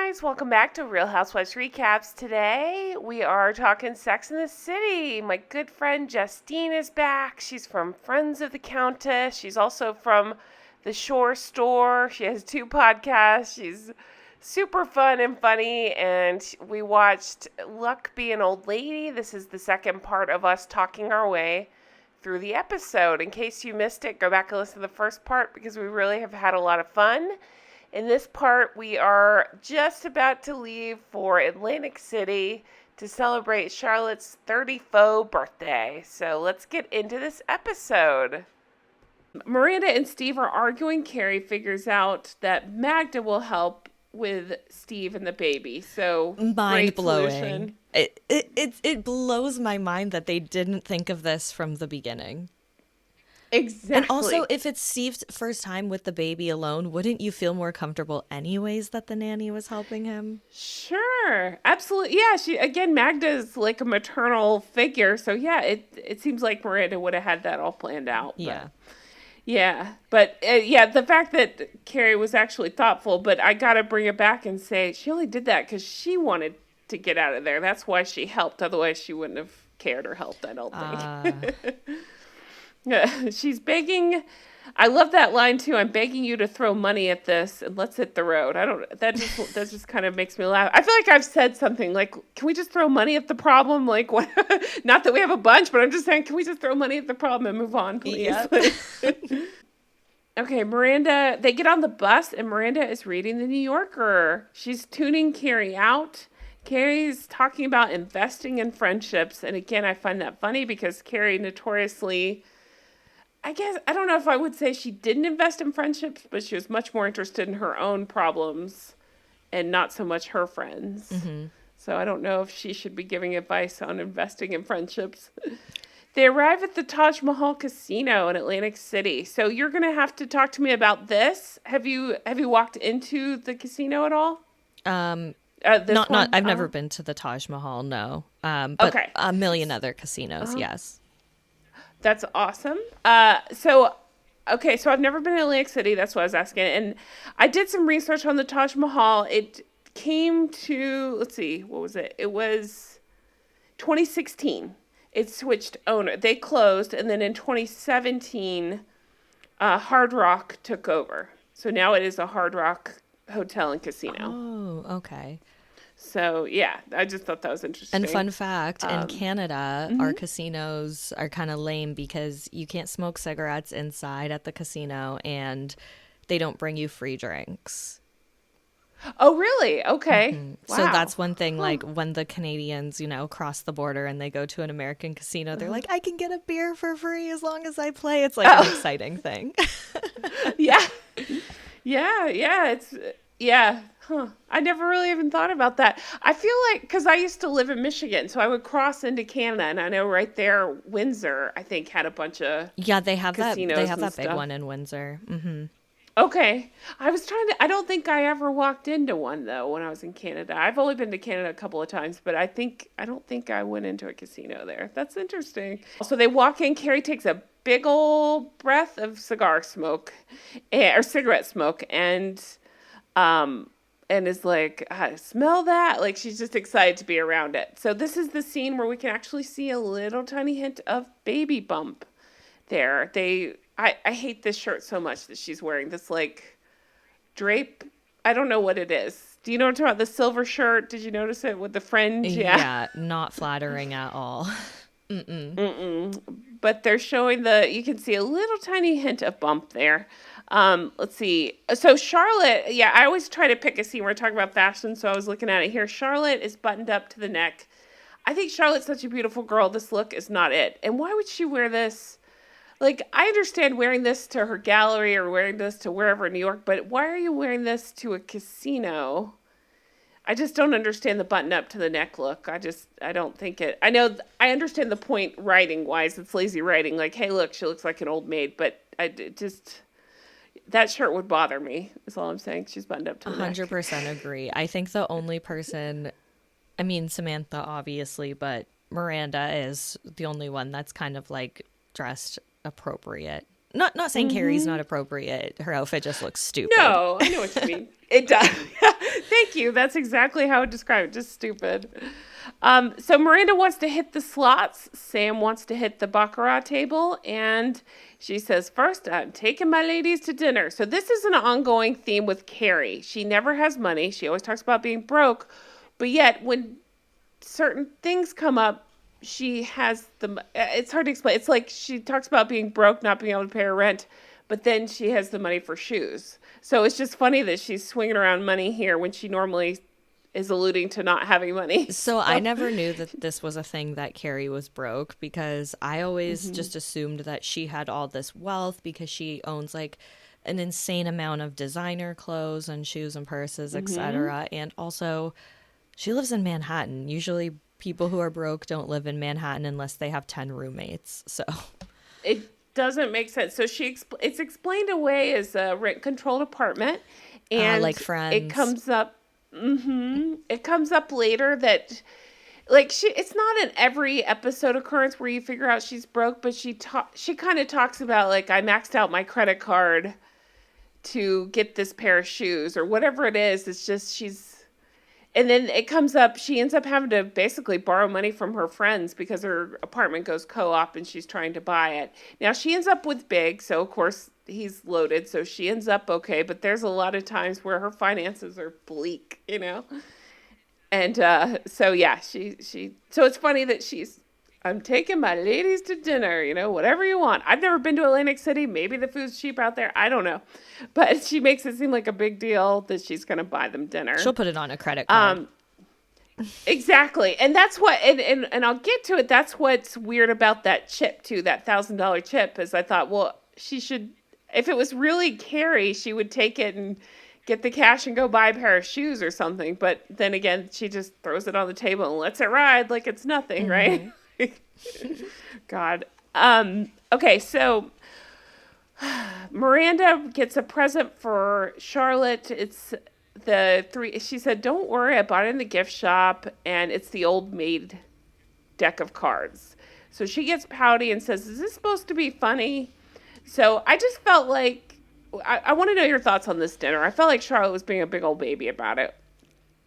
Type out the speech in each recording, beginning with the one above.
guys, welcome back to Real Housewives Recaps. Today we are talking Sex in the City. My good friend Justine is back. She's from Friends of the Countess. She's also from The Shore Store. She has 2 podcasts. She's super fun and funny, and we watched Luck Be an Old Lady. This is the second part of us talking our way through the episode. In case you missed it, go back and listen to the first part because we really have had a lot of fun. In this part, we are just about to leave for Atlantic City to celebrate Charlotte's 34th birthday. So let's get into this episode. Miranda and Steve are arguing. Carrie figures out that Magda will help with Steve and the baby. So mind blowing. It blows my mind that they didn't think of this from the beginning. Exactly. And also, if it's Steve's first time with the baby alone, wouldn't you feel more comfortable anyways that the nanny was helping him? Sure. Absolutely. Yeah, Magda's like a maternal figure. So yeah, it seems like Miranda would have had that all planned out. Yeah. But the fact that Carrie was actually thoughtful, but I got to bring it back and say she only did that because she wanted to get out of there. That's why she helped. Otherwise, she wouldn't have cared or helped, I don't think. She's begging. I love that line too. I'm begging you to throw money at this and let's hit the road. That just kind of makes me laugh. I feel like I've said something like, can we just throw money at the problem? Like, what? Not that we have a bunch, but I'm just saying, can we just throw money at the problem and move on, please? Yep. Okay, Miranda, they get on the bus and Miranda is reading the New Yorker. She's tuning Carrie out. Carrie's talking about investing in friendships. And again, I find that funny because Carrie notoriously, I don't know if I would say she didn't invest in friendships, but she was much more interested in her own problems and not so much her friends. Mm-hmm. So I don't know if she should be giving advice on investing in friendships. They arrive at the Taj Mahal Casino in Atlantic City. So you're going to have to talk to me about this. Have you walked into the casino at all? I've never been to the Taj Mahal, no. But okay. A million other casinos, yes. That's awesome. So I've never been to Atlantic City. That's what I was asking. And I did some research on the Taj Mahal. It came to, let's see, what was it? It was 2016. It switched owner. They closed. And then in 2017, Hard Rock took over. So now it is a Hard Rock hotel and casino. Oh, okay. So, yeah, I just thought that was interesting. And fun fact, in Canada, our casinos are kind of lame because you can't smoke cigarettes inside at the casino and they don't bring you free drinks. Oh, really? Okay. Mm-hmm. Wow. So that's one thing, like when the Canadians, cross the border and they go to an American casino, they're like, I can get a beer for free as long as I play. It's like an exciting thing. Yeah. Yeah. Huh. I never really even thought about that. I feel like, because I used to live in Michigan, so I would cross into Canada, and I know right there, Windsor, I think, had a bunch of they have that stuff. Big one in Windsor. Mm-hmm. Okay. I don't think I ever walked into one, though, when I was in Canada. I've only been to Canada a couple of times, but I don't think I went into a casino there. That's interesting. So they walk in, Carrie takes a big old breath of cigarette smoke, and is like, I smell that. Like, she's just excited to be around it. So this is the scene where we can actually see a little tiny hint of baby bump there. I hate this shirt so much that she's wearing. This, like, drape. I don't know what it is. Do you know what I'm talking about? The silver shirt. Did you notice it with the fringe? Yeah, not flattering at all. But they're showing you can see a little tiny hint of bump there. Let's see. So Charlotte, I always try to pick a scene where we're talking about fashion, so I was looking at it here. Charlotte is buttoned up to the neck. I think Charlotte's such a beautiful girl. This look is not it. And why would she wear this? Like, I understand wearing this to her gallery or wearing this to wherever in New York, but why are you wearing this to a casino? I just don't understand the button up to the neck look. I don't think it. I understand the point writing wise. It's lazy writing. Like, hey, look, she looks like an old maid, but that shirt would bother me, is all I'm saying. She's buttoned up to the neck. 100% agree. I think the only person, Samantha, obviously, but Miranda is the only one that's kind of, like, dressed appropriate Not saying Carrie's not appropriate. Her outfit just looks stupid. No, I know what you mean. It does. Thank you. That's exactly how I describe it. Just stupid. So Miranda wants to hit the slots. Sam wants to hit the baccarat table. And she says, first, I'm taking my ladies to dinner. So this is an ongoing theme with Carrie. She never has money. She always talks about being broke. But yet, when certain things come up, she has it's hard to explain. It's like she talks about being broke, not being able to pay her rent, but then she has the money for shoes. So it's just funny that she's swinging around money here when she normally is alluding to not having money. So I never knew that this was a thing, that Carrie was broke, because I always just assumed that she had all this wealth because she owns like an insane amount of designer clothes and shoes and purses, etc. And also she lives in Manhattan. Usually people who are broke don't live in Manhattan unless they have 10 roommates. So it doesn't make sense. So it's explained away as a rent-controlled apartment, and like Friends. It comes up. It comes up later that, like, it's not an every episode occurrence where you figure out she's broke, but she kind of talks about, like, I maxed out my credit card to get this pair of shoes or whatever it is. It's just and then it comes up, she ends up having to basically borrow money from her friends because her apartment goes co-op and she's trying to buy it. Now, she ends up with Big, so of course he's loaded, so she ends up okay, but there's a lot of times where her finances are bleak, you know? And so, yeah, so it's funny that I'm taking my ladies to dinner, you know, whatever you want. I've never been to Atlantic City. Maybe the food's cheap out there. I don't know. But she makes it seem like a big deal that she's going to buy them dinner. She'll put it on a credit card. Exactly. And that's what, and I'll get to it. That's what's weird about that chip too, that $1,000 chip, is I thought, well, she should, if it was really Carrie, she would take it and get the cash and go buy a pair of shoes or something. But then again, she just throws it on the table and lets it ride like it's nothing, right? God. Okay, so Miranda gets a present for Charlotte. It's she said, don't worry, I bought it in the gift shop, and it's the Old Maid deck of cards. So she gets pouty and says, is this supposed to be funny? So I just felt like, I want to know your thoughts on this dinner. I felt like Charlotte was being a big old baby about it.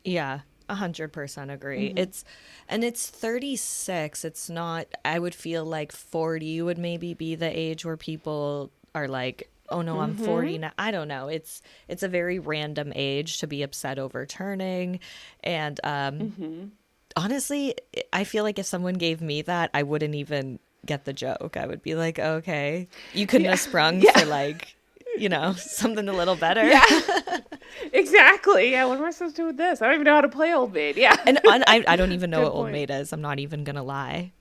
Yeah. 100% agree. It's 36. It's not, I would feel like 40 would maybe be the age where people are like, oh no, I'm 40 now. I don't know. It's a very random age to be upset over turning. And honestly, I feel like if someone gave me that, I wouldn't even get the joke. I would be like, okay, you couldn't have sprung for like, you know, something a little better. Yeah. Exactly. Yeah. What am I supposed to do with this? I don't even know how to play Old Maid. Yeah. And I don't even know what Old Maid is. I'm not even going to lie.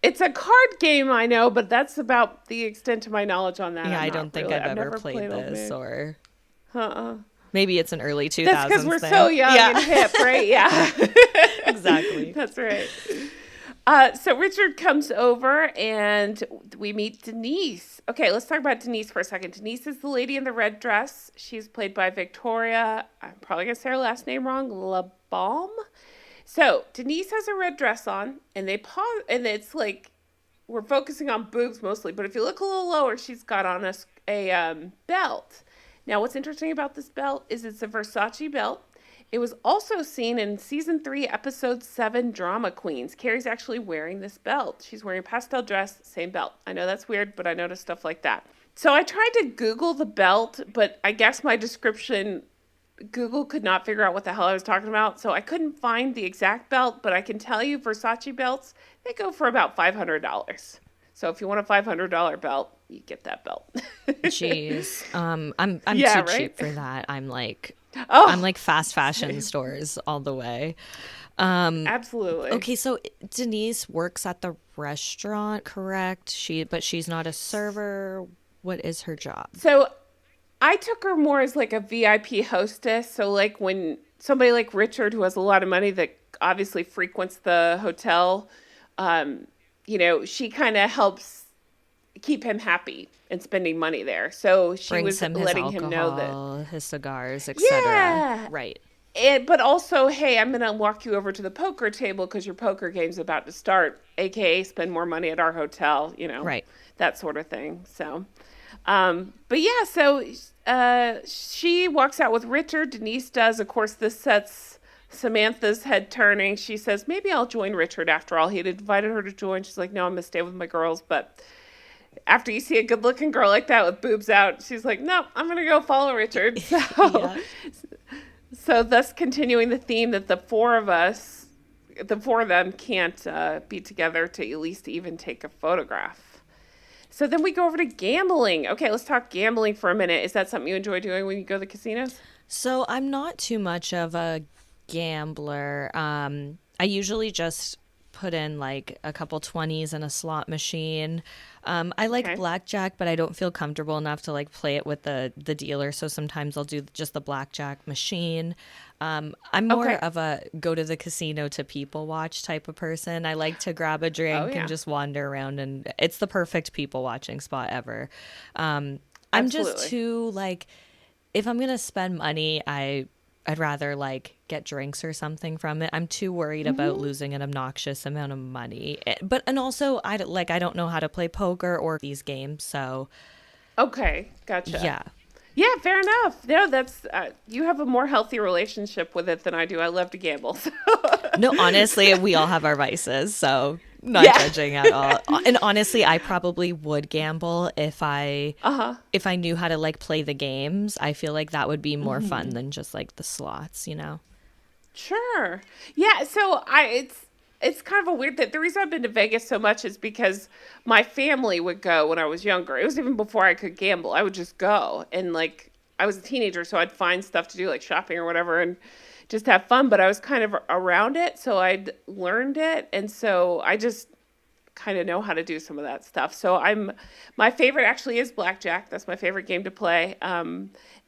It's a card game, I know, but that's about the extent of my knowledge on that. Yeah, I don't think I've ever played this, or Uh-uh. maybe it's an early 2000s That's because we're thing. so young and hip, right? Yeah. Exactly. That's right. So Richard comes over and we meet Denise. Okay, let's talk about Denise for a second. Denise is the lady in the red dress. She's played by Victoria. I'm probably going to say her last name wrong. LaBalme. So Denise has a red dress on, and they pause, and it's like, we're focusing on boobs mostly, but if you look a little lower, she's got on a belt. Now, what's interesting about this belt is it's a Versace belt. It was also seen in season 3, episode 7, Drama Queens. Carrie's actually wearing this belt. She's wearing a pastel dress, same belt. I know that's weird, but I noticed stuff like that. So I tried to Google the belt, but I guess my description, Google could not figure out what the hell I was talking about. So I couldn't find the exact belt, but I can tell you Versace belts, they go for about $500. So if you want a $500 belt, you get that belt. Jeez. I'm Yeah, too right? cheap for that. I'm like fast fashion same. stores all the way. Absolutely. Okay, so Denise works at the restaurant, correct? But she's not a server. What is her job? So I took her more as like a VIP hostess. So like when somebody like Richard, who has a lot of money that obviously frequents the hotel, you know, she kind of helps keep him happy and spending money there. So she Brings was him his letting alcohol, him know that his cigars, etc. Yeah. Right. But also, hey, I'm going to walk you over to the poker table because your poker game's about to start, aka spend more money at our hotel, Right. that sort of thing. So, but yeah, so she walks out with Richard. Denise does. Of course, this sets Samantha's head turning. She says, maybe I'll join Richard after all. He had invited her to join. She's like, no, I'm going to stay with my girls. But after you see a good looking girl like that with boobs out, she's like, no, I'm going to go follow Richard. So, Yeah. so thus continuing the theme that the four of them can't be together to at least even take a photograph. So then we go over to gambling. Okay, let's talk gambling for a minute. Is that something you enjoy doing when you go to the casinos? So I'm not too much of a gambler. I usually just put in like a couple 20s in a slot machine. I like Okay. blackjack, but I don't feel comfortable enough to like play it with the dealer. So sometimes I'll do just the blackjack machine. I'm more Okay. of a go to the casino to people watch type of person. I like to grab a Oh drink and yeah. just wander around, and it's the perfect people watching spot ever. I'm just Absolutely. too like, if I'm gonna spend money, I'd rather like get drinks or something from it. I'm too worried about losing an obnoxious amount of money. And also I don't know how to play poker or these games, so Okay. Gotcha. yeah. Yeah, fair enough. No, that's you have a more healthy relationship with it than I do. I love to gamble. So. No, honestly, we all have our vices, so not Yeah. judging at all. And honestly, I probably would gamble Uh-huh. if I knew how to like play the games. I feel like that would be more fun than just like the slots, you know? Sure. Yeah, so it's kind of a weird that the reason I've been to Vegas so much is because my family would go when I was younger. It was even before I could gamble. I would just go and like I was a teenager, so I'd find stuff to do like shopping or whatever and just have fun, but I was kind of around it, so I'd learned it and so I just kind of know how to do some of that stuff. So my favorite actually is blackjack. That's my favorite game to play.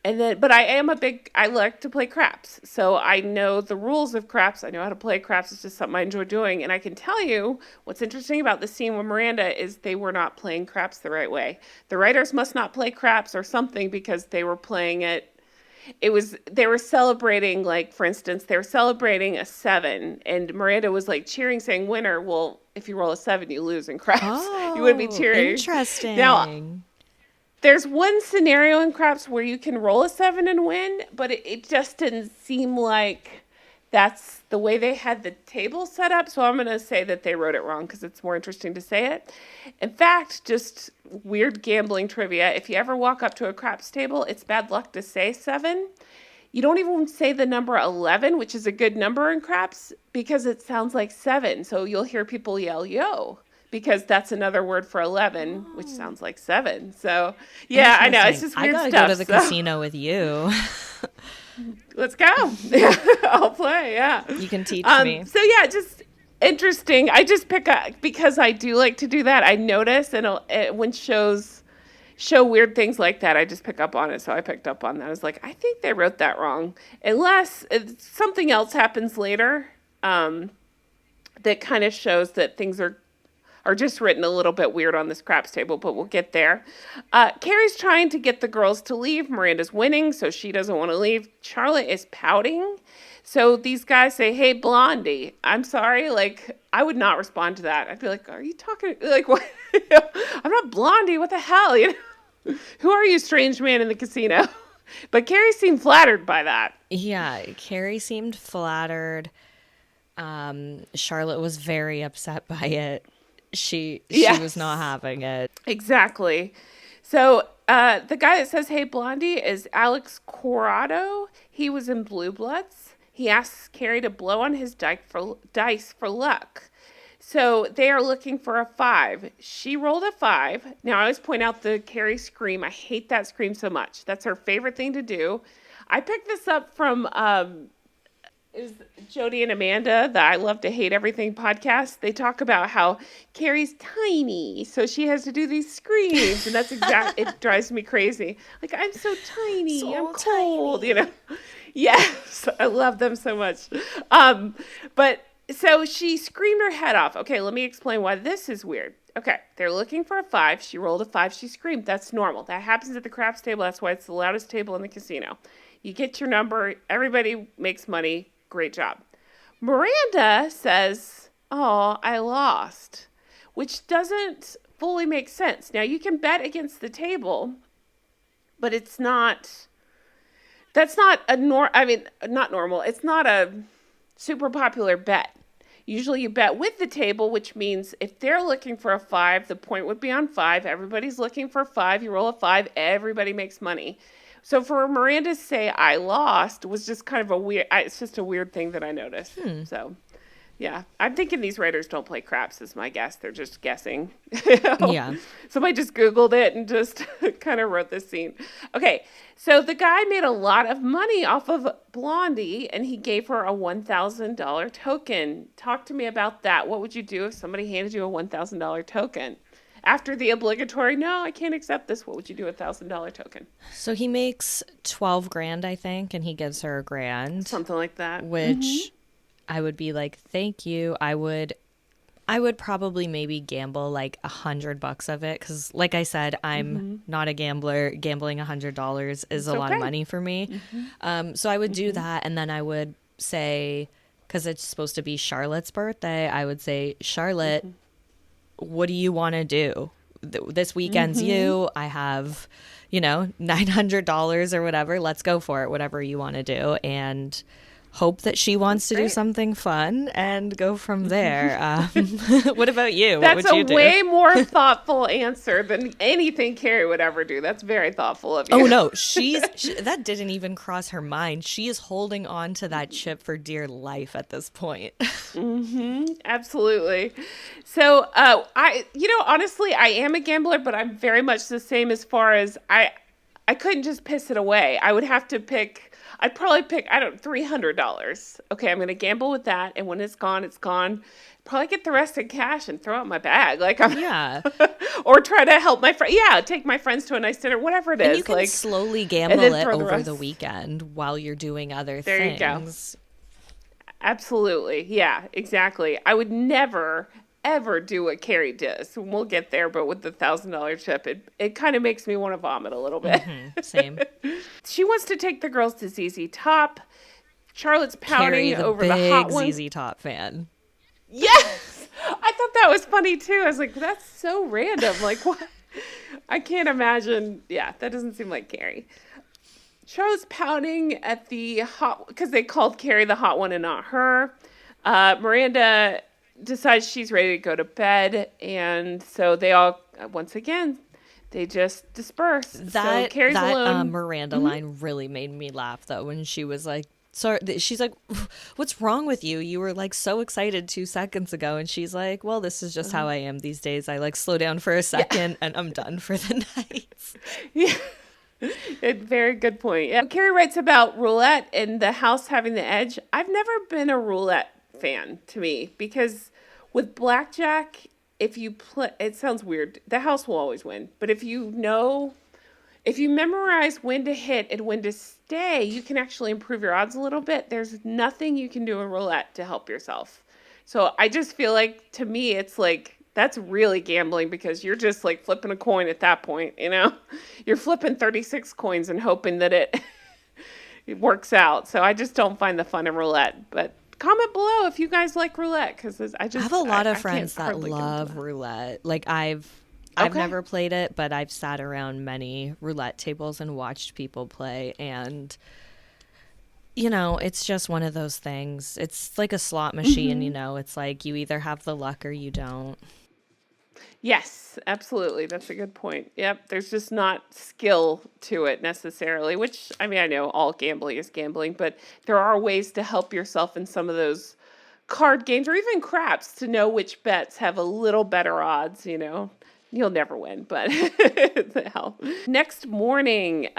And then, but I like to play craps. So I know the rules of craps. I know how to play craps. It's just something I enjoy doing. And I can tell you what's interesting about the scene with Miranda is they were not playing craps the right way. The writers must not play craps or something because they were playing it they were celebrating, like for instance they were celebrating a 7 and Miranda was like cheering saying winner. Well, if you roll a 7 you lose in craps. You would be Oh, cheering. Now interesting. there's one scenario in craps where you can roll a 7 and win, but it just didn't seem like that's the way they had the table set up. So I'm going to say that they wrote it wrong because it's more interesting to say it. In fact, just weird gambling trivia. If you ever walk up to a craps table, it's bad luck to say 7. You don't even say the number 11, which is a good number in craps, because it sounds like 7. So you'll hear people yell, yo, because that's another word for 11, which sounds like 7. So, yeah, I know. It's Interesting. just I weird gotta go stuff. to the So casino with you. let's go. Yeah, I'll play. Yeah. You can teach me. So, yeah, just interesting. I just pick up because I do like to do that. I notice, and when shows show weird things like that, I just pick up on it. So I picked up on that. I was like, I think they wrote that wrong. Unless something else happens later that kind of shows that things are just written a little bit weird on this craps table, but we'll get there. Carrie's trying to get the girls to leave. Miranda's winning, so she doesn't want to leave. Charlotte is pouting. So these guys say, hey, Blondie, I'm sorry. Like, I would not respond to that. I'd be like, are you talking, like, what? I'm not Blondie. What the hell? Who are you, strange man in the casino? But Carrie seemed flattered by that. Yeah, Carrie seemed flattered. Charlotte was very upset by it. She was Yes. not having it. Exactly. So the guy that says, hey, Blondie is Alex Corrado. He was in Blue Bloods. He asks Carrie to blow on his dice for luck. So they are looking for a 5. She rolled a 5. Now, I always point out the Carrie scream. I hate that scream so much. That's her favorite thing to do. I picked this up from is Jody and Amanda, the I Love to Hate Everything podcast. They talk about how Carrie's tiny, so she has to do these screams, and that's it drives me crazy. Like, I'm so tiny, So I'm cold, tiny. Yes, I love them so much. But so she screamed her head off. Okay, let me explain why this is weird. Okay, they're looking for a 5. She rolled a 5. She screamed. That's normal. That happens at the craps table. That's why it's the loudest table in the casino. You get your number. Everybody makes money. Great job. Miranda says, oh, I lost, which doesn't fully make sense. Now, you can bet against the table, but it's not, that's not not normal. It's not a super popular bet. Usually you bet with the table, which means if they're looking for a 5, the point would be on 5. Everybody's looking for 5. You roll a 5, everybody makes money. So for Miranda to say I lost was just kind of a weird, it's just a weird thing that I noticed. So, yeah. I'm thinking these writers don't play craps is my guess. They're just guessing. Yeah. Somebody just Googled it and just kind of wrote this scene. Okay. So the guy made a lot of money off of Blondie and he gave her a $1,000 token. Talk to me about that. What would you do if somebody handed you a $1,000 token? After the obligatory, no, I can't accept this. What would you do with $1,000 token? So he makes 12 grand, I think, and he gives her a grand. Something like that. Which I would be like, thank you. I would probably maybe gamble like $100 of it. Cause like I said, I'm not a gambler. Gambling $100 is a lot of money for me. So I would do that. And then I would say, cause it's supposed to be Charlotte's birthday. I would say, Charlotte, what do you want to do? This weekend's you. I have, $900 or whatever. Let's go for it. Whatever you want to do. And hope that she wants to do something fun and go from there. What about you? What would you do? That's a way more thoughtful answer than anything Carrie would ever do. That's very thoughtful of you. Oh, no. That didn't even cross her mind. She is holding on to that chip for dear life at this point. Absolutely. So, honestly, I am a gambler, but I'm very much the same as far as I couldn't just piss it away. I would have to I'd probably pick, $300. Okay, I'm going to gamble with that. And when it's gone, it's gone. Probably get the rest in cash and throw it in my bag. Yeah. Or try to help my friend. Yeah, take my friends to a nice dinner, whatever it is. And you can slowly gamble it over the weekend while you're doing other things. There you go. Absolutely. Yeah, exactly. I would never, ever do what Carrie does. We'll get there, but with the $1,000 chip, it kind of makes me want to vomit a little bit. Same. She wants to take the girls to ZZ Top. Charlotte's pouting Carrie, over the hot one. ZZ Top fan. Yes! I thought that was funny, too. I was like, that's so random. Like, what? I can't imagine. Yeah, that doesn't seem like Carrie. Charlotte's pouting at the hot, because they called Carrie the hot one and not her. Miranda decides she's ready to go to bed, and so they all, once again, they just disperse. So Carrie's alone. Miranda line really made me laugh, though, when she was like, sorry, she's like, what's wrong with you? You were like so excited 2 seconds ago. And she's like, well, this is just how I am these days. I like slow down for a second and I'm done for the night. Yeah. Very good point. Yeah. Carrie writes about roulette and the house having the edge. I've never been a roulette fan, to me, because with blackjack, if you play, it sounds weird, the house will always win. But if you memorize when to hit and when to stay, you can actually improve your odds a little bit. There's nothing you can do in roulette to help yourself. So I just feel like, to me, it's like, that's really gambling, because you're just like flipping a coin at that point, You're flipping 36 coins and hoping that it works out. So I just don't find the fun in roulette. But comment below if you guys like roulette, because I have a lot of friends that love roulette. Like I've never played it, but I've sat around many roulette tables and watched people play, and it's just one of those things. It's like a slot machine, it's like you either have the luck or you don't. Yes, absolutely. That's a good point. Yep. There's just not skill to it necessarily, which, I know all gambling is gambling, but there are ways to help yourself in some of those card games or even craps to know which bets have a little better odds, You'll never win, but the hell. Next morning,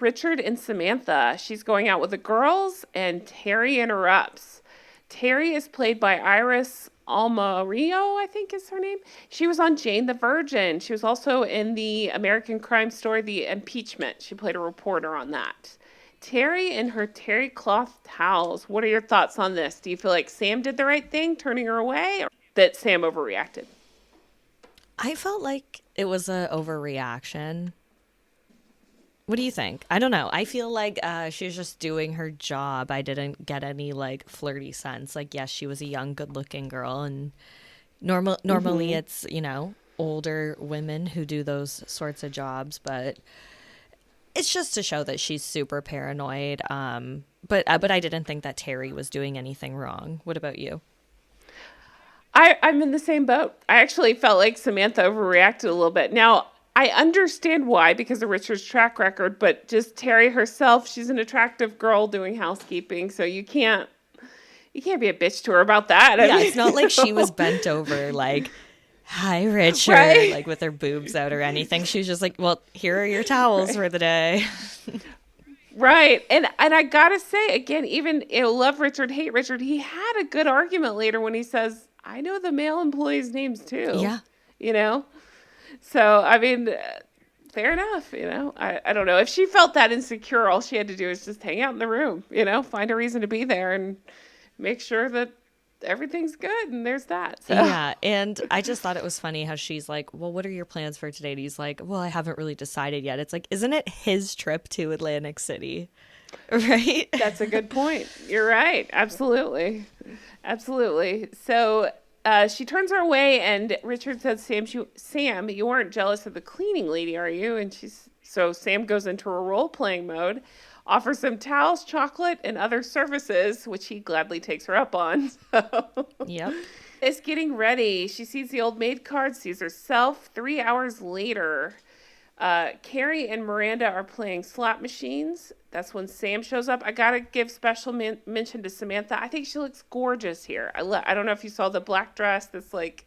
Richard and Samantha, she's going out with the girls, and Terry interrupts. Terry is played by Iris Almario, I think is her name. She was on Jane the Virgin. She was also in the American Crime Story, The Impeachment. She played a reporter on that. Terry and her terry cloth towels. What are your thoughts on this? Do you feel like Sam did the right thing, turning her away, or that Sam overreacted? I felt like it was an overreaction. What do you think? I don't know. I feel like she's just doing her job. I didn't get any like flirty sense. Like, yes, she was a young, good-looking girl, and normally it's, you know, older women who do those sorts of jobs, but it's just to show that she's super paranoid. But I didn't think that Terry was doing anything wrong. What about you? I'm in the same boat. I actually felt like Samantha overreacted a little bit. Now, I understand why, because of Richard's track record, but just Terry herself, she's an attractive girl doing housekeeping, so you can't be a bitch to her about that. Yeah, it's not like she was bent over like, hi, Richard, right? like with her boobs out or anything. She was just like, well, here are your towels for the day. Right. And I gotta say, again, even, you know, love Richard, hate Richard, he had a good argument later when he says, I know the male employees' names too. Yeah. You know? So, I mean, fair enough, you know? I don't know. If she felt that insecure, all she had to do is just hang out in the room, you know? Find a reason to be there and make sure that everything's good, and there's that. So. Yeah, and I just thought it was funny how she's like, well, what are your plans for today? And he's like, well, I haven't really decided yet. It's like, isn't it his trip to Atlantic City? Right? That's a good point. You're right. Absolutely. Absolutely. So she turns her away, and Richard says, Sam, you aren't jealous of the cleaning lady, are you? And so Sam goes into a role-playing mode, offers some towels, chocolate, and other services, which he gladly takes her up on. So. Yep. Is getting ready. She sees the old maid card, sees herself. 3 hours later, Carrie and Miranda are playing slot machines. That's when Sam shows up. I gotta give special mention to Samantha. I think she looks gorgeous here. I don't know if you saw the black dress that's like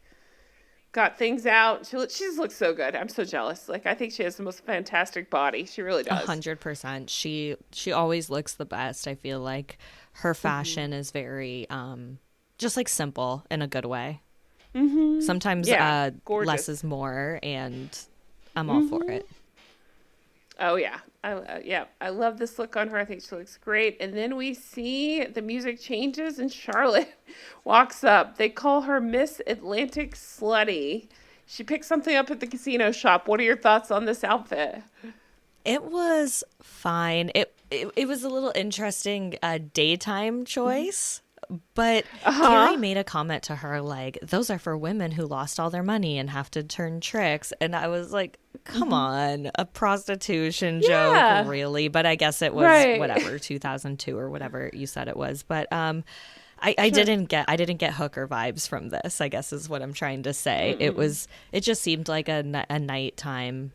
got things out. She just looks so good. I'm so jealous. Like, I think she has the most fantastic body. She really does. 100%. She always looks the best. I feel like her fashion is very just like simple in a good way. Mm-hmm. Sometimes less is more, and I'm all for it. Oh, yeah. I love this look on her. I think she looks great. And then we see the music changes and Charlotte walks up. They call her Miss Atlantic Slutty. She picked something up at the casino shop. What are your thoughts on this outfit? It was fine. It was a little interesting daytime choice. But Carrie made a comment to her like, those are for women who lost all their money and have to turn tricks. And I was like, come on, a prostitution joke, really? But I guess it was whatever, 2002 or whatever you said it was. But I didn't get hooker vibes from this, I guess is what I'm trying to say. It just seemed like a nighttime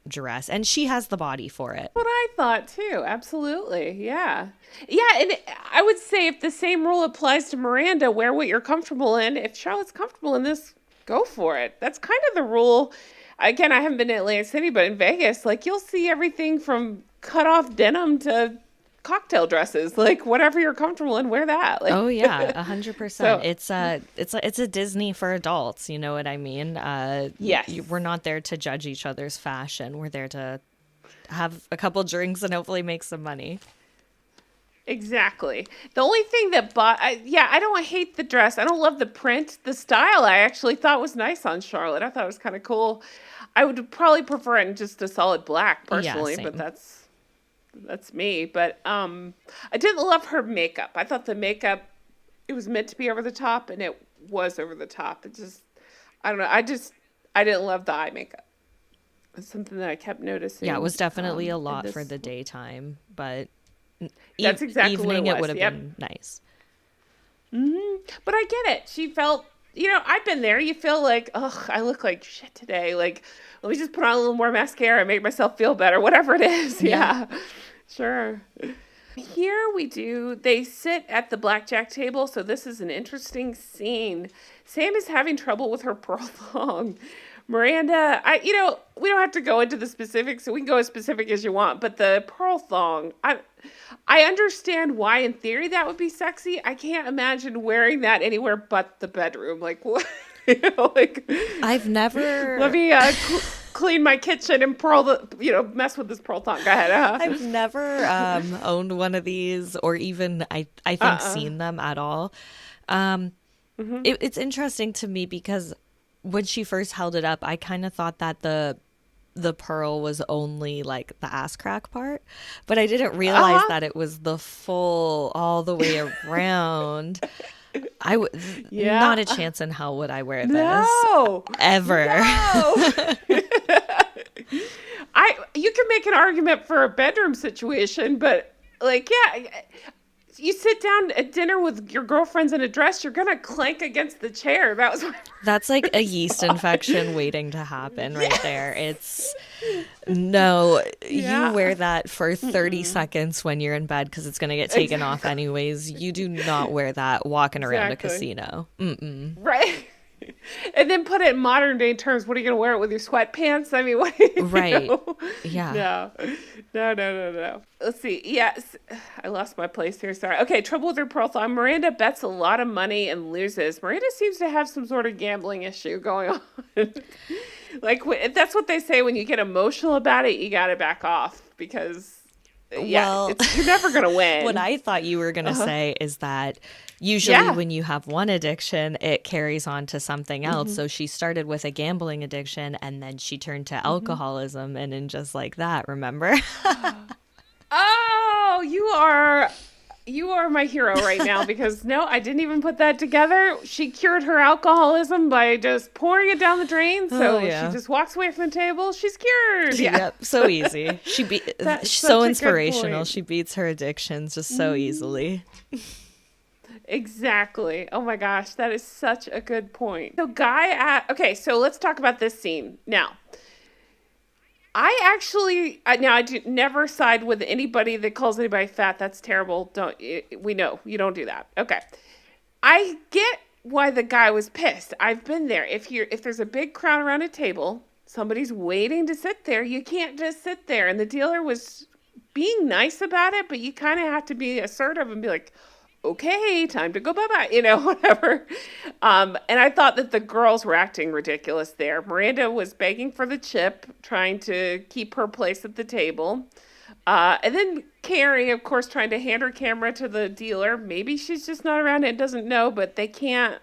dress, and she has the body for it. What I thought too. Absolutely. Yeah. And I would say if the same rule applies to Miranda, wear what you're comfortable in. If Charlotte's comfortable in this, go for it. That's kind of the rule. Again, I haven't been to Atlantic City, but in Vegas, like, you'll see everything from cut off denim to cocktail dresses. Like, whatever you're comfortable in, wear that. Like, oh yeah, 100%. It's a Disney for adults. You know what I mean? Yes. We're not there to judge each other's fashion. We're there to have a couple drinks and hopefully make some money. Exactly. The only thing that I don't hate the dress. I don't love the print. The style I actually thought was nice on Charlotte. I thought it was kind of cool. I would probably prefer it in just a solid black personally, but that's me. But I didn't love her makeup. I thought the makeup, it was meant to be over the top, and it was over the top. It just, I don't know. I didn't love the eye makeup. It's something that I kept noticing. Yeah, it was definitely a lot for the daytime, but that's exactly evening what it would have been nice. Mm-hmm. But I get it. She felt, I've been there. You feel like, ugh, I look like shit today. Like, let me just put on a little more mascara and make myself feel better. Whatever it is. Yeah. Sure. Here they sit at the blackjack table. So this is an interesting scene. Sam is having trouble with her pearl thong. Miranda, we don't have to go into the specifics, so we can go as specific as you want, but the pearl thong, I understand why in theory that would be sexy. I can't imagine wearing that anywhere but the bedroom. Like, what? I've never... Let me clean my kitchen and mess with this pearl thong. Go ahead. I've never owned one of these or even, I think, seen them at all. It's interesting to me because when she first held it up, I kind of thought that the the pearl was only like the ass crack part, but I didn't realize Uh-huh. that it was the full all the way around. I would Yeah. not a chance in hell would I wear this No. ever. No. You can make an argument for a bedroom situation, but like, yeah, you sit down at dinner with your girlfriends in a dress, you're gonna clank against the chair. That was my That's like a first yeast thought. infection waiting to happen right Yes. there. It's no, you Yeah. wear that for 30 seconds when you're in bed because it's going to get taken off Exactly. anyways. You do not wear that walking around a Exactly. casino. Mm-mm. Right. And then put it in modern day terms. What are you going to wear it with your sweatpants? I mean, what, you Right. know? Yeah. No, no. Let's see. Yes. I lost my place here. Sorry. Okay. Trouble with her profile. Miranda bets a lot of money and loses. Miranda seems to have some sort of gambling issue going on. Like, that's what they say when you get emotional about it, you got to back off because, yeah, Well, you're never going to what win. I thought you were going to Uh-huh. say is that usually Yeah. when you have one addiction, it carries on to something else. Mm-hmm. So she started with a gambling addiction and then she turned to alcoholism and then just like that, remember? Oh, you are my hero right now because no, I didn't even put that together. She cured her alcoholism by just pouring it down the drain. So Oh, yeah. she just walks away from the table. She's cured. Yeah. Yep, so easy. That's She's such so a good inspirational. point. She beats her addictions just so easily. Exactly. Oh my gosh, that is such a good point. Okay, so let's talk about this scene. Now, I do never side with anybody that calls anybody fat. That's terrible. We know you don't do that. Okay. I get why the guy was pissed. I've been there. If there's a big crowd around a table, somebody's waiting to sit there, you can't just sit there. And the dealer was being nice about it, but you kind of have to be assertive and be like, okay, time to go bye-bye, whatever. And I thought that the girls were acting ridiculous there. Miranda was begging for the chip, trying to keep her place at the table. And then Carrie, of course, trying to hand her camera to the dealer. Maybe she's just not around and doesn't know, but they can't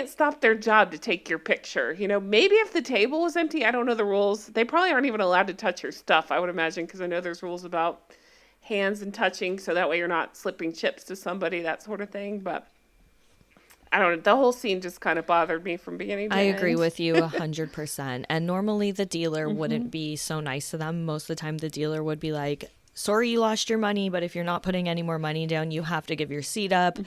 stop their job to take your picture. Maybe if the table was empty, I don't know the rules. They probably aren't even allowed to touch your stuff, I would imagine, because I know there's rules about hands and touching, so that way you're not slipping chips to somebody, that sort of thing. But I don't know. The whole scene just kind of bothered me from beginning to I end. agree with you 100%. And normally the dealer wouldn't be so nice to them. Most of the time the dealer would be like, sorry you lost your money, but if you're not putting any more money down, you have to give your seat up.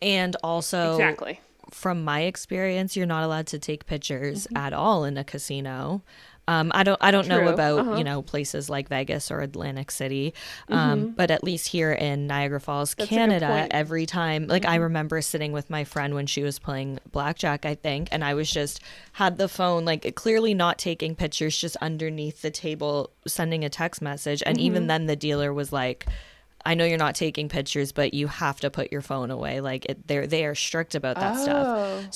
And also, Exactly. from my experience, you're not allowed to take pictures at all in a casino. I don't know True. about, places like Vegas or Atlantic City. But at least here in Niagara Falls, That's a good Canada, point. every time, like I remember sitting with my friend when she was playing blackjack, I think, and I was just had the phone, like clearly not taking pictures, just underneath the table, sending a text message. And even then the dealer was like, I know you're not taking pictures, but you have to put your phone away. Like they are strict about that stuff.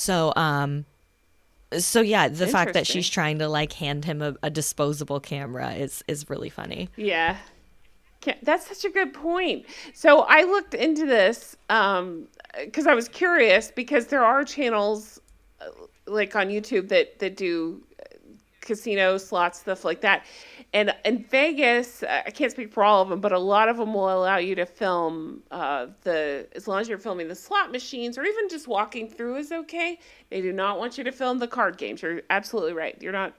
So yeah, the fact that she's Interesting. trying to like hand him a disposable camera is really funny. Yeah. That's such a good point. So I looked into this because I was curious, because there are channels like on YouTube that do casino slots, stuff like that. And in Vegas, I can't speak for all of them, but a lot of them will allow you to film as long as you're filming the slot machines, or even just walking through is okay. They do not want you to film the card games. You're absolutely right. You're not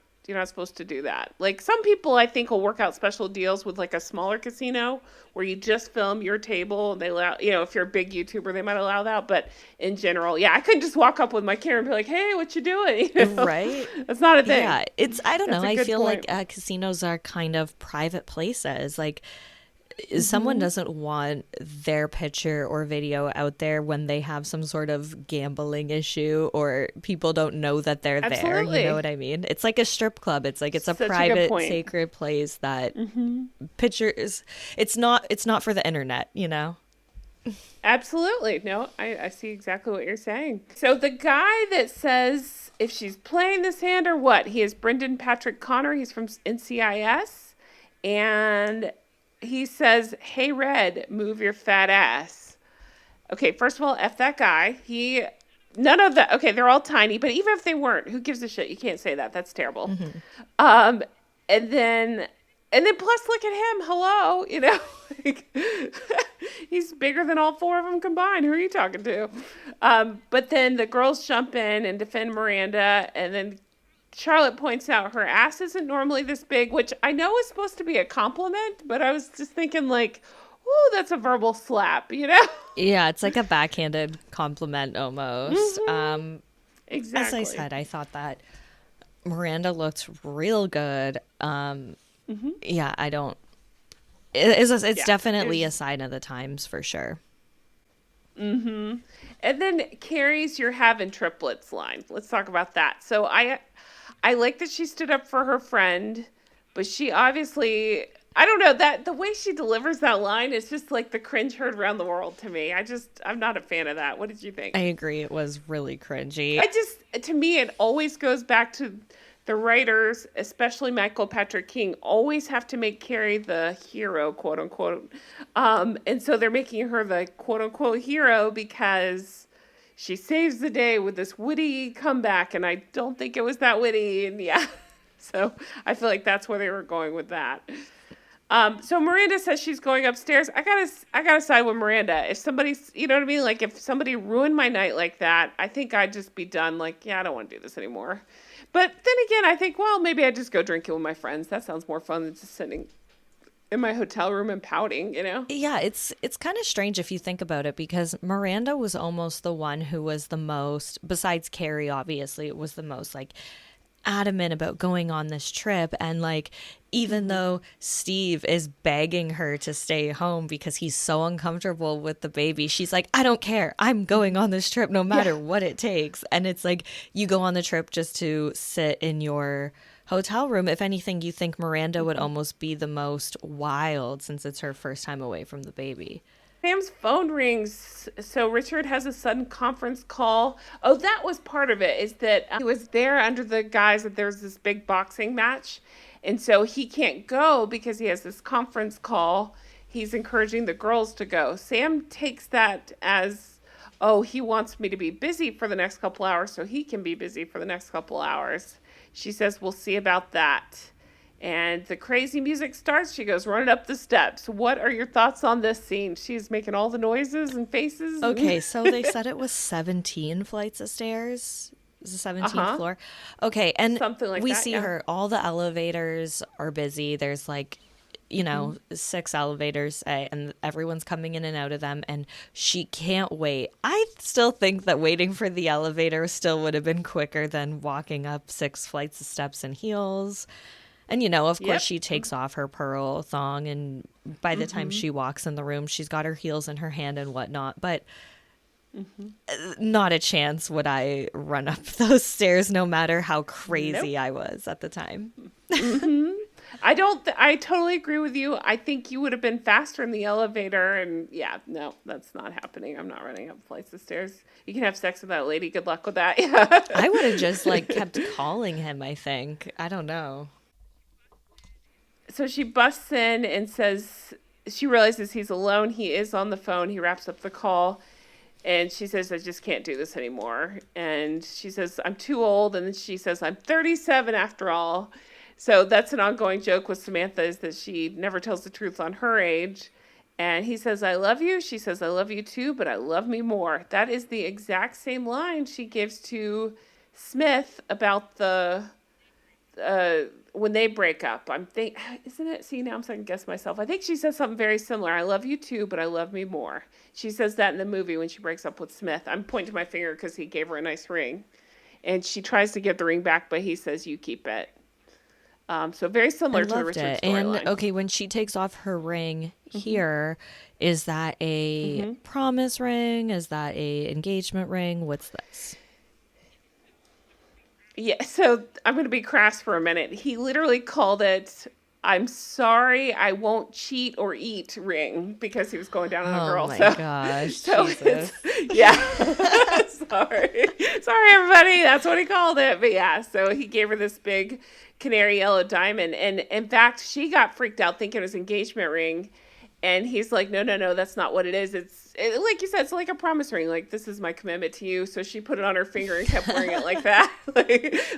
supposed to do that. Like some people, I think, will work out special deals with like a smaller casino where you just film your table. And they allow, if you're a big YouTuber, they might allow that. But in general, yeah, I couldn't just walk up with my camera and be like, "Hey, what you doing?" Right? That's not a thing. Yeah, I don't That's know. a I good feel point. like casinos are kind of private places. Like someone doesn't want their picture or video out there when they have some sort of gambling issue or people don't know that they're there. You Absolutely. know what I mean? It's like a strip club. It's like it's a Such a good private, point. sacred place that pictures. It's not for the internet. You know. Absolutely. No, I see exactly what you're saying. So the guy that says if she's playing this hand or what, he is Brendan Patrick Connor. He's from NCIS. And he says, "Hey, Red, move your fat ass." Okay, first of all, F that guy. None of that. Okay, they're all tiny, but even if they weren't, who gives a shit? You can't say that. That's terrible. and then plus look at him, hello, like, he's bigger than all four of them combined. Who are you talking to? But then the girls jump in and defend Miranda, and then Charlotte points out her ass isn't normally this big, which I know is supposed to be a compliment, but I was just thinking like, ooh, that's a verbal slap. Yeah, it's like a backhanded compliment almost. Exactly. As I said, I thought that Miranda looked real good. Yeah, I don't. It's definitely a sign of the times for sure. And then Carrie's "You're having triplets" line. Let's talk about that. So I like that she stood up for her friend, but she obviously, I don't know, that the way she delivers that line is just like the cringe heard around the world to me. I'm not a fan of that. What did you think? I agree. It was really cringy. To me, it always goes back to the writers, especially Michael Patrick King, always have to make Carrie the hero, quote unquote. And so they're making her the quote unquote hero because she saves the day with this witty comeback. And I don't think it was that witty. And yeah, so I feel like that's where they were going with that. So Miranda says she's going upstairs. I gotta side with Miranda. If somebody's, you know what I mean? Like if somebody ruined my night like that, I think I'd just be done. Like, yeah, I don't want to do this anymore. But then again, I think, well, maybe I just go drinking with my friends. That sounds more fun than just sitting in my hotel room and pouting, Yeah, it's kind of strange if you think about it, because Miranda was almost the one who was the most, besides Carrie, obviously, it was the most like adamant about going on this trip. And like, even though Steve is begging her to stay home because he's so uncomfortable with the baby, she's like, I don't care, I'm going on this trip no matter what it takes. And it's like, you go on the trip just to sit in your hotel room. If anything, you think Miranda would almost be the most wild since it's her first time away from the baby. Sam's phone rings, so Richard has a sudden conference call. Oh, that was part of it, is that he was there under the guise that there's this big boxing match, and so he can't go because he has this conference call. He's encouraging the girls to go. Sam takes that as, oh, he wants me to be busy for the next couple hours so he can be busy for the next couple hours. She says, we'll see about that. And the crazy music starts. She goes running up the steps. What are your thoughts on this scene? She's making all the noises and faces. Okay, so they said it was 17 flights of stairs. It was the 17th floor. Okay, and something like we that, see yeah. her. All the elevators are busy. There's like, 6 elevators, and everyone's coming in and out of them, and she can't wait. I still think that waiting for the elevator still would have been quicker than walking up 6 flights of steps in heels. And, of course, she takes off her pearl thong, and by the time she walks in the room, she's got her heels in her hand and whatnot. But not a chance would I run up those stairs, no matter how crazy I was at the time. I totally agree with you. I think you would have been faster in the elevator, and yeah, no, that's not happening. I'm not running up flights of stairs. You can have sex with that lady. Good luck with that. I would have just kept calling him, I think. I don't know. So she busts in and says, she realizes he's alone. He is on the phone. He wraps up the call. And she says, I just can't do this anymore. And she says, I'm too old. And then she says, I'm 37 after all. So that's an ongoing joke with Samantha, is that she never tells the truth on her age. And he says, I love you. She says, I love you too, but I love me more. That is the exact same line she gives to Smith about the... when they break up. Isn't it? See, now I'm second guessing myself. I think she says something very similar. I love you too, but I love me more. She says that in the movie when she breaks up with Smith. I'm pointing to my finger because he gave her a nice ring. And she tries to get the ring back, but he says, you keep it. So very similar to the Richard storyline. And okay, when she takes off her ring here, is that a promise ring? Is that a engagement ring? What's this? Yeah, so I'm going to be crass for a minute. He literally called it, I'm sorry, I won't cheat or eat ring, because he was going down on a girl. Oh my gosh. So Jesus. yeah. Sorry, everybody. That's what he called it. But yeah, so he gave her this big canary yellow diamond. And in fact, she got freaked out thinking it was an engagement ring. And he's like, no, no, no, that's not what it is. Like you said, it's like a promise ring. Like, this is my commitment to you. So she put it on her finger and kept wearing it like that,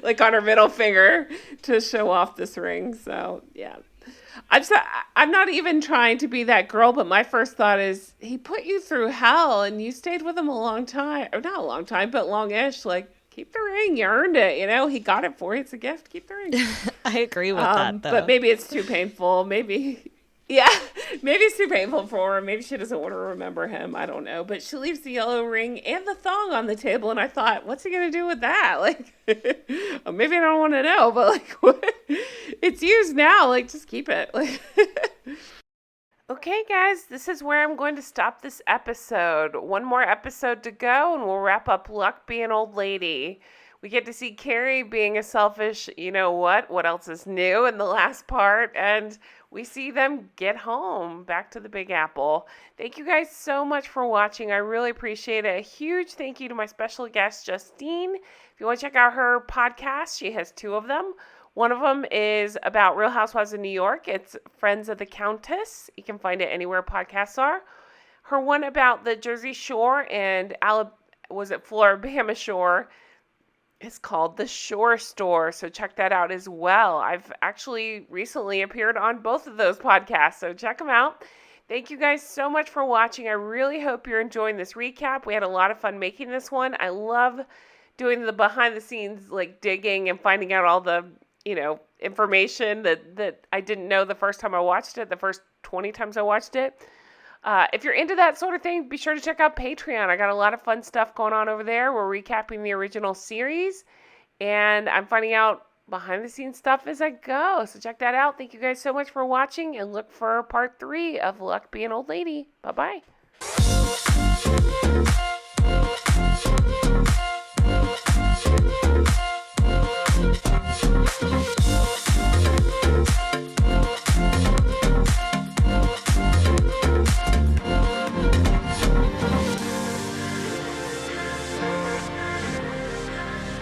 like on her middle finger to show off this ring. So yeah, I'm not even trying to be that girl, but my first thought is he put you through hell and you stayed with him a long time, or not a long time, but longish. Like, keep the ring. You earned it. You know, he got it for you. It's a gift. Keep the ring. I agree with that, though. But maybe it's too painful. Maybe, yeah, maybe it's too painful for her. Maybe she doesn't want to remember him. I don't know. But she leaves the yellow ring and the thong on the table. And I thought, what's he going to do with that? Like, maybe I don't want to know, but like, what? It's used now. Like, just keep it. Like, okay, guys, this is where I'm going to stop this episode. One more episode to go, and we'll wrap up Luck being old lady. We get to see Carrie being a selfish, you know what else is new in the last part, and we see them get home, back to the Big Apple. Thank you guys so much for watching. I really appreciate it. A huge thank you to my special guest, Justine. If you want to check out her podcast, she has 2 of them. One of them is about Real Housewives of New York. It's Friends of the Countess. You can find it anywhere podcasts are. Her one about the Jersey Shore and Floribama Shore is called The Shore Store, so check that out as well. I've actually recently appeared on both of those podcasts, so check them out. Thank you guys so much for watching. I really hope you're enjoying this recap. We had a lot of fun making this one. I love doing the behind the scenes, like digging and finding out all the, information that I didn't know the first time I watched it, the first 20 times I watched it. If you're into that sort of thing, be sure to check out Patreon. I got a lot of fun stuff going on over there. We're recapping the original series, and I'm finding out behind the scenes stuff as I go. So check that out. Thank you guys so much for watching, and look for part 3 of Luck Being Old Lady. Bye-bye.